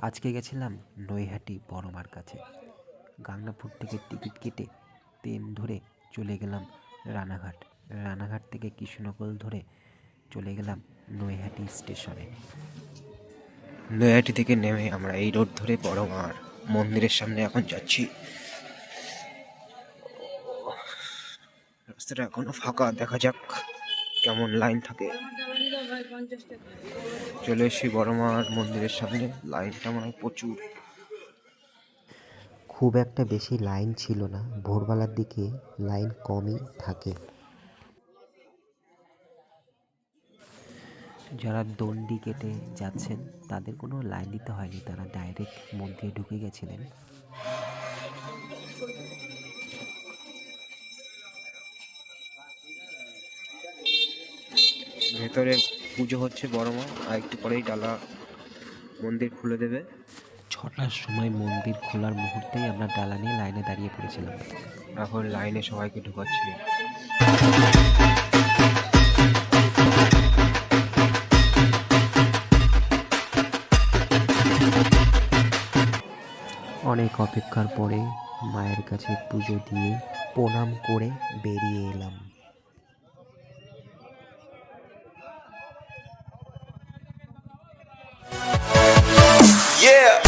আজকে গেছিলাম নৈহাটি বড় মার কাছে। গাংনাপুর থেকে টিকিট কেটে ট্রেন ধরে চলে গেলাম রানাঘাট। রানাঘাট থেকে কৃষ্ণনগর ধরে চলে গেলাম নৈহাটি স্টেশনে। নৈহাটি থেকে নেমে আমরা এই রোড ধরে বড় মার মন্দিরের সামনে এখন যাচ্ছি। রাস্তাটা এখনো ফাঁকা, দেখা যাক কেমন লাইন থাকে। চলে এসেছি বড় মার মন্দিরের সামনে। লাইনটা মনে হয় প্রচুর। খুব একটা বেশি লাইন ছিল না, ভোরবেলার দিকে লাইন কমই থাকে। যারা দণ্ডি কেটে যাচ্ছেন তাদের কোনো লাইন দিতে হয়নি, তারা ডাইরেক্ট মন্দিরে ঢুকে গেছিলেন। ভেতরে পুজো হচ্ছে বড় মা, আর একটু পরেই ডালা মন্দির খুলে দেবে। 6টার সময় মন্দির খোলার মুহূর্তেই আমরা ডালা নিয়ে লাইনে দাঁড়িয়ে পড়েছিলাম। এখন লাইনে সবাইকে ঢুকাচ্ছি। অনেক অপেক্ষার পরে মায়ের কাছে পুজো দিয়ে প্রণাম করে বেরিয়ে এলাম। Yeah.